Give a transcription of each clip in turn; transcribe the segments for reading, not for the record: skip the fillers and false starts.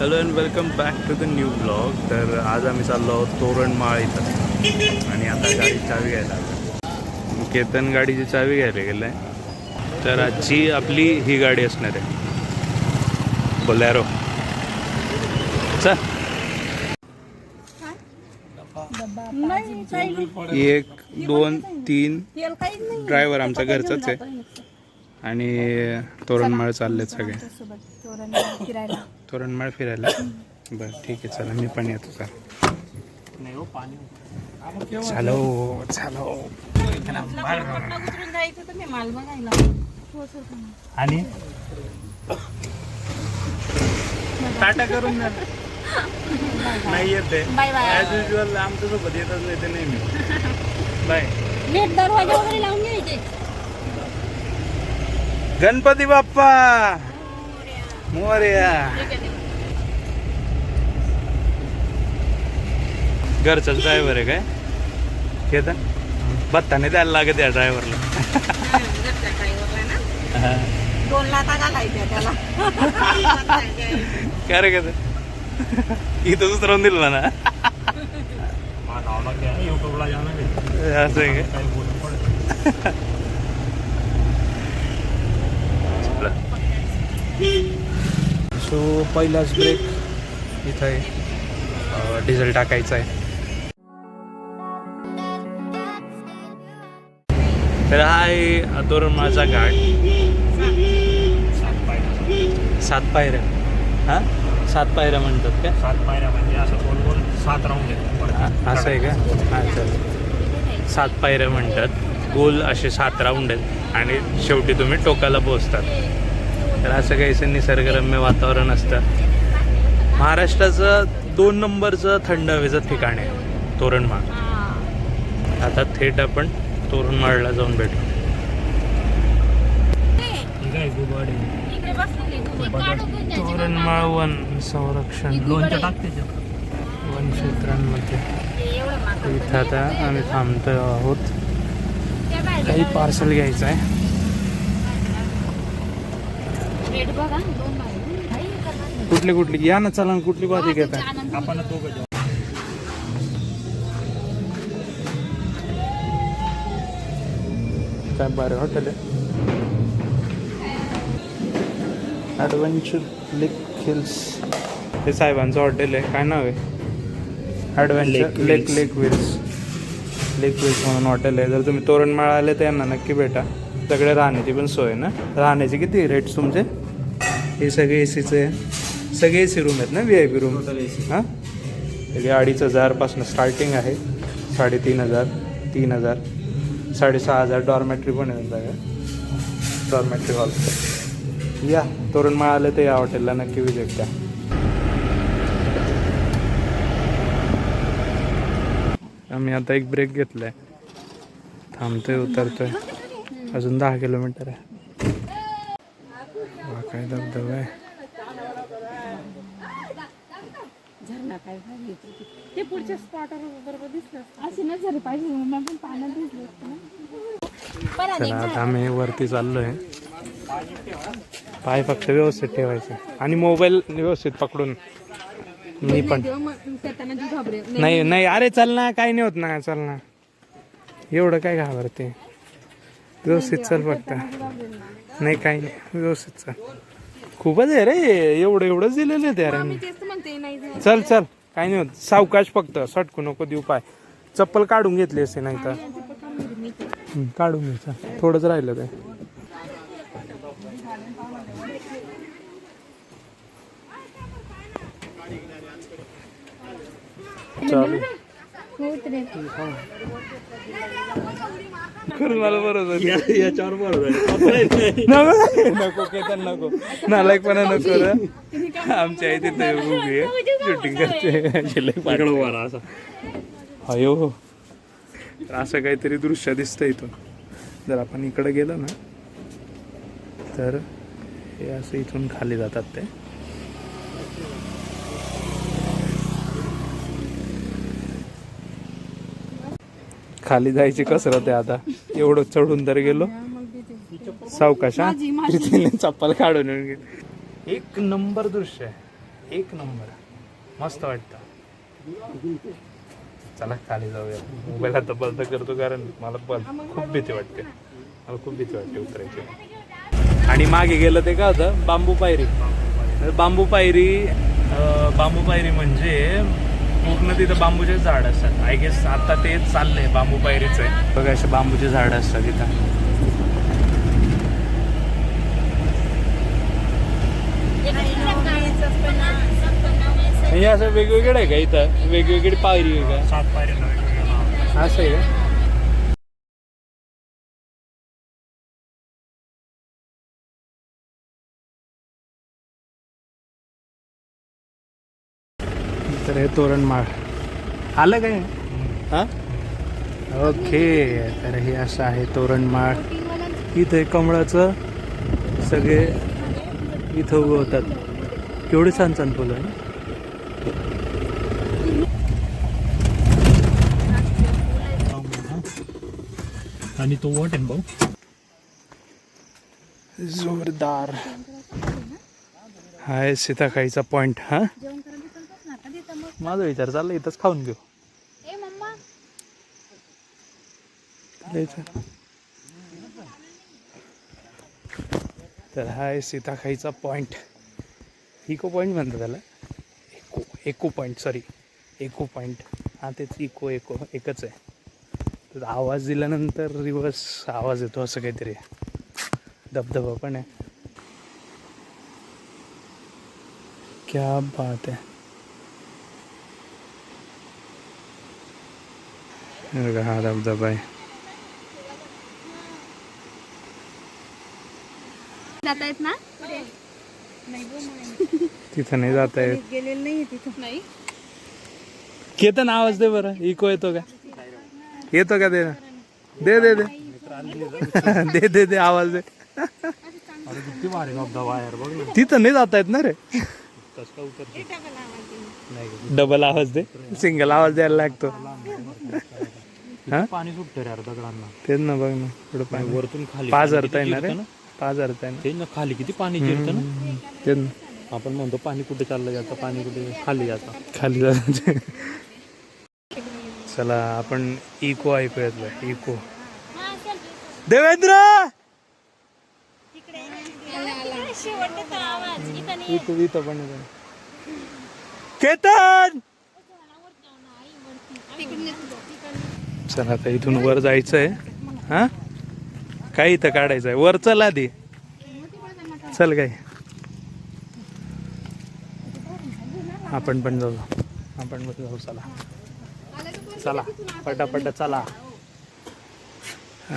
Hello and welcome back to the new blog. तर आज आम्ही चाललो आहोत तोरणमाळ इथं आणि आता गाडी चावी घ्यायला. केतन गाडीची चावी घ्यायला गेलं आहे. तर आजची आपली ही गाडी असणार आहे, बोलेरो. चल 1 2 3 ड्रायव्हर आमचा घरचाच आहे आणि तोरणमाळ चाललेत सगळे. तोरणमाळ फिरायला. बरं ठीक आहे, चला मी पण येतो. चालो चालो. आणि टाटा करून द्या. नाही येते ॲज युजल आमच्या सोबत येतच नाही ते नेहमी. बाय. दरवाजा वगैरे लावून घ्यायचे. गणपती बाप्पा मोरया. घरचाच ड्रायव्हर आहे काय केतन? बत्ताने द्यायला लागत या ड्रायव्हरला. 2 लाथा घालायच्या त्याला. काय रे केतन? इथं उतरवून दिलं ना. असं आहे काय? सो पहिलाच ब्रेक इथं आहे, डिझेल टाकायचं आहे. तर हा आहे तोरणमाळचा घाट. 7 पायऱ्या. हा 7 पायऱ्या म्हणतात का? 7 पायऱ्या म्हणजे असं गोल गोल 7 राऊंड आहेत. असं आहे का? हां चल. 7 पायऱ्या म्हणतात, गोल असे 7 राऊंड आहेत आणि शेवटी तुम्ही टोकाला पोहोचतात. तर असं काहीसं निसर्गरम्य वातावरण असतं. महाराष्ट्राचं 2 नंबरचं थंड हवेचं ठिकाण आहे तोरणमाळ. आता थेट आपण तोरणमाळला जाऊन भेटू. तोरणमाळ वन संरक्षण लोणचं टाकते वन क्षेत्रांमध्ये. इथं आता आम्ही थांबतो आहोत, काही पार्सल घ्यायचं आहे. कुठली या ना, चला कुठली भाजी घेता? आपण दोघं जाऊ. काय बरं हॉटेल आहे, ॲडव्हेंचर लेक हिल्स. हे साहेबांचं हॉटेल आहे. काय नाव आहे? ॲडव्हेंचर लेक विल्स म्हणून हॉटेल आहे. जर तुम्ही तोरणमाळ आले तर यांना नक्की भेटा. सगळे राहण्याची पण सोय ना. राहण्याचे किती रेट्स तुमचे? हे सगळे ए सीचे, सगळे ए सी रूम आहेत ना, VIP रूम? हां, सगळे 2,500 पासून स्टार्टिंग आहे. 3,500, 3,000, 6,500. डॉर्मॅट्री पण आहे सगळं, डॉर्मॅट्री हॉल. या तोरणमाळ आले तर या हॉटेलला नक्की विजिट द्या. आम्ही आता एक ब्रेक घेतलाय, थांबतोय, उतरतोय. अजून 10 किलोमीटर आहे. काय धबधबा आहे. ते पुढच्या स्पॉटवर बरोबर दिसलं असे ना झाले पाहिजे. मग पण पाण्यात दिसलं. चला आता आम्ही वरती चाललोय. पाय फक्त व्यवस्थित ठेवायचे आणि मोबाईल व्यवस्थित पकडून. मी पण नाही अरे चल ना, काही नाही होत ना, चल ना. एवढं काय घाबरते, व्यवस्थित चल फक्त. नाही काही नाही, व्यवस्थित चल. खूपच आहे रे, एवढंच दिलेलं आहे त्याला. चल चल, काही नाही होत, सावकाश फक्त. सटकू नको देऊ पाय. चप्पल काढून घेतली असते नाही तर. काढून घ्यायचं, थोडंच राहिलं ते. चालू खरं मला बरोबर याच्यावर बरोबर नको केतन, नको नालायकपणा नको रे. आमच्या आई तिथे उभी आहे, शूटिंग करते. अयो, असं काहीतरी दृश्य दिसतं इथून. जर आपण इकडे गेलो ना तर हे असं इथून खाली जातात ते. खाली जायची कसरत आहे आता. एवढं चढून तर गेलो. सावकाश, हा चप्पल काढून. एक नंबर दृश्य आहे. एक नंबर मस्त वाटतं. चला खाली जाऊया. मोबाईल आता बंद करतो कारण मला खूप भीती वाटते. उतरायची. आणि मागे गेलं ते काय होतं बांबू पायरी. बांबू पायरी म्हणजे पूर्ण तिथं बांबूचे झाड असतात. आय गेस आता ते चाललंय बांबू पायरीच आहे. बघा असे बांबूचे झाड असतात तिथं. म्हणजे असं वेगवेगळं आहे का इथं? वेगवेगळी पायरी आहे का? 7 पायऱ्यांना वेगवेगळं नाव. असं आहे का? तर हे तोरणमाळ आलं काय? हा ओके. तर हे असं आहे तोरणमाळ. इथं कमळाचं सगळे इथं उगवतात. केवढे छान छान फुलं आहे. आणि तो वॉट आहे भाऊ. जोरदार हाय सीताखाईचा पॉइंट. हा माझा विचार चालला इथंच खाऊन घेऊ. तर हाय सीताखाईचा पॉइंट. इको पॉइंट म्हणतात त्याला. एको पॉइंट. हा तेच इको एकच आहे. तर आवाज दिल्यानंतर रिवर्स आवाज येतो असं काहीतरी. धबधबा पण आहे. क्या बात आहे. हा धबधबा आहे. जाता येत ना तिथं नाही जाता येत. गेलेलं नाही तिथं. नाही केतन आवाज दे बरं. इको येतो का? येतो का? दे दे आवाज दे. अरे किती भारी धबधबा यार बघ ना. तिथं नाही जाता येत ना रे. कसं काय उतरते. डबल आवाज दे. सिंगल आवाज द्यायला लागतो. पाणी सुटतं रे यार दगडांना. तेच ना बघ ना थोडं पाणी वरतून खाली पाझरता येणार रे. पाझरता येणार ते ना खाली किती पाणी जिरतं ना. तेच ना. आपण म्हणतो पाणी कुठे चाललं जातं, पाणी कुठे खाली जातं. खाली जायचं. चला आपण इको ऐकूयात बघ. इको देवेंद्र इथं पण केतन. चला आता इथून वर जायचंय. हा काय इथं काढायचंय वर. चला आधी चल काय. आपण पण जाऊ. चला पटापट चला.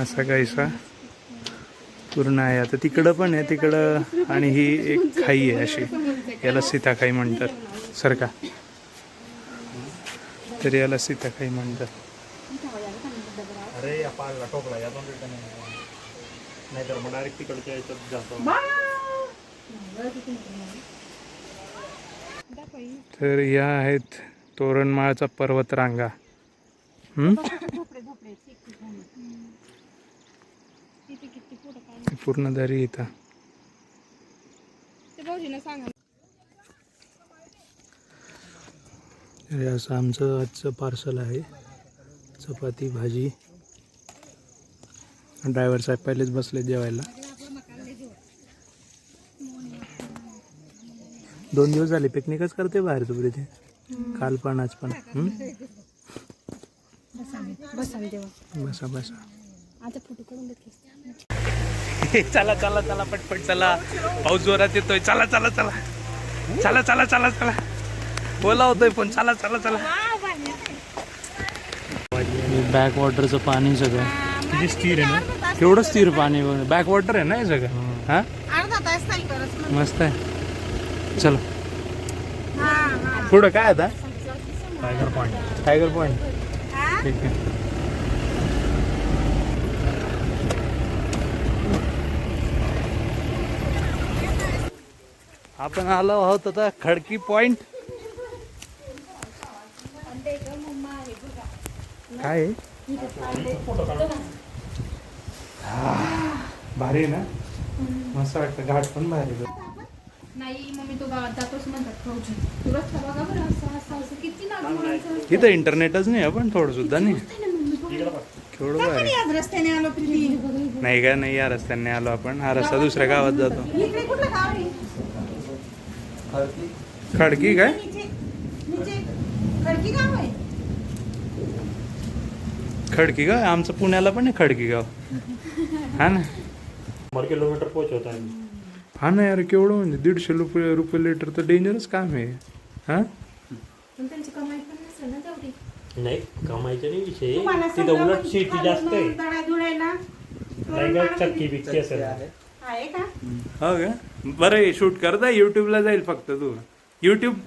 असं काहीसा पूर्ण आहे. आता तिकडं पण आहे तिकडं. आणि ही एक खाई आहे अशी. याला सीताखाई म्हणतात. सरका तर याला सीताखाई म्हणतात. अरे या पाळला टोकला यातून रिटर्न नाही तर मग डायरेक्ट तिकडच्या याच्यात जातो. तर या आहेत तोरणमाळचा पर्वतरांगा. पूर्ण दरी इथं. हे असं आमचं आजचं पार्सल आहे. चपाती भाजी. ड्रायव्हर साहेब पहिलेच बसले जेवायला. 2 दिवस झाले पिकनिकच करते बाहेर तू इथे. काल पण आज पण. बसा चला पटपट चला. पाऊस जोरात येतोय. चला बोला होतोय पण चला. बॅक वॉटरचं पाणी सगळं किती स्थिर आहे ना. केवढं स्थिर पाणी. बॅक वॉटर आहे ना हे सगळं. हा मस्त आहे. चलो पुढं काय आता. टायगर पॉइंट ठीक आहे. आपण आलो आहोत आता खडकी पॉइंट. काय आहे? भारी आहे ना. मस्त वाटतं. घाट पण भारी. नाही मम्मी तो गावात जातोच म्हणतात भाऊजी. तू रस्ता बघा बरं असं असं असं किती नागोळांचं इथं इंटरनेटच नाही आपण थोडं सुद्धा नाही केवढं भारी. आज रस्त्याने आलो प्रीती. नाही का नाही या रस्त्याने आलो आपण हा रस्ता दुसऱ्या गावात जातो. इकडे कुठलं गाव आहे? खडकी काय नीचे खडकी गाव आहे. खडकी गाव आमचं पुण्याला पण आहे खडकी गाव. हा ना 100 किलोमीटर पोहोचवत आहे. हा ना यार केवढं म्हणजे 150 रुपये लिटर तर डेंजरस काम आहे. हा पण त्यांची कमाई पण नसेल ना तेवढी. नाही कमायचा नाही विषय, तुम्हाला तिथं समजा उलट शेती जास्त आहे. दळादुळायला नाही का चक्की बिक्की असेल. आहे का? हो का बरं शूट करता युट्यूबला जाईल फक्त तू युट्यूब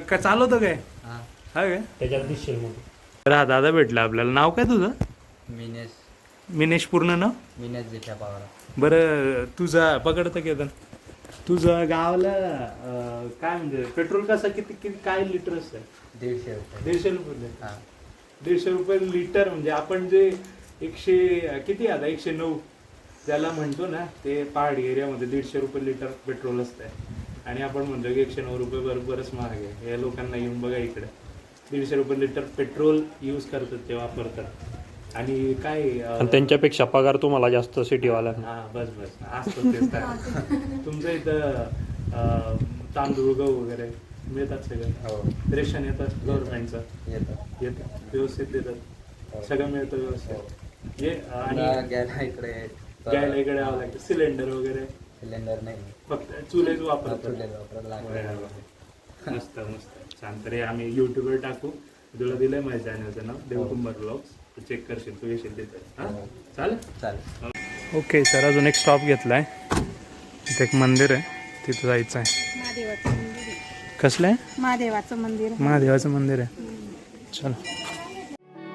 का चालवतो काय हा काय त्याच्यात दिसशील मग. हा दादा भेटला आपल्याला. नाव काय तुझं? मिनेश पूर्ण नाव? मिनेश जेठ्या पवार. बरं तुझा पकडतं केतन तुझं गावाला काय म्हणजे पेट्रोल कसं किती किती काय लिटर असतं? 150 रुपये. 150 रुपये. हा 150 रुपये लिटर म्हणजे आपण जे 100 किती आता 109 ज्याला म्हणतो ना ते पहाडी एरियामध्ये 150 रुपये लिटर पेट्रोल असतंय आणि आपण म्हणतो की 109 रुपये बरंच महाग आहे. या लोकांना येऊन बघा इकडे 150 रुपये लिटर पेट्रोल यूज करतात ते वापरतात. आणि काय आणि त्यांच्यापेक्षा पगार तुम्हाला जास्त सिटीवाला. हा बस असतो तेच काय. तुमचं इथं तांदूळ गहू वगैरे मिळतात सगळं? हो रेशन येतात गव्हर्नमेंटचं? येतं. येतं व्यवस्थित देतात सगळं मिळतं व्यवस्थित. ये आणि घ्यायला इकडे घ्यायला इकडे यावं लागतं. सिलेंडर वगैरे सिलेंडर नाही. फक्त चुलेच वापरतो. चुलीला वापरायला लागतं. मस्त मस्त छान. तरी आम्ही युट्यूबवर टाकू. तुला दिलंय माझ्या चॅनलचं नाव देवकुंभार ब्लॉग्स. चेक करशील तू येशील तिथं. हां चालेल चालेल. ओके सर अजून एक स्टॉप घेतला आहे. तिथे एक मंदिर आहे तिथं जायचं आहे. महादेवाचं मंदिर आहे. कसलं आहे? महादेवाचं मंदिर. महादेवाचं मंदिर आहे. चल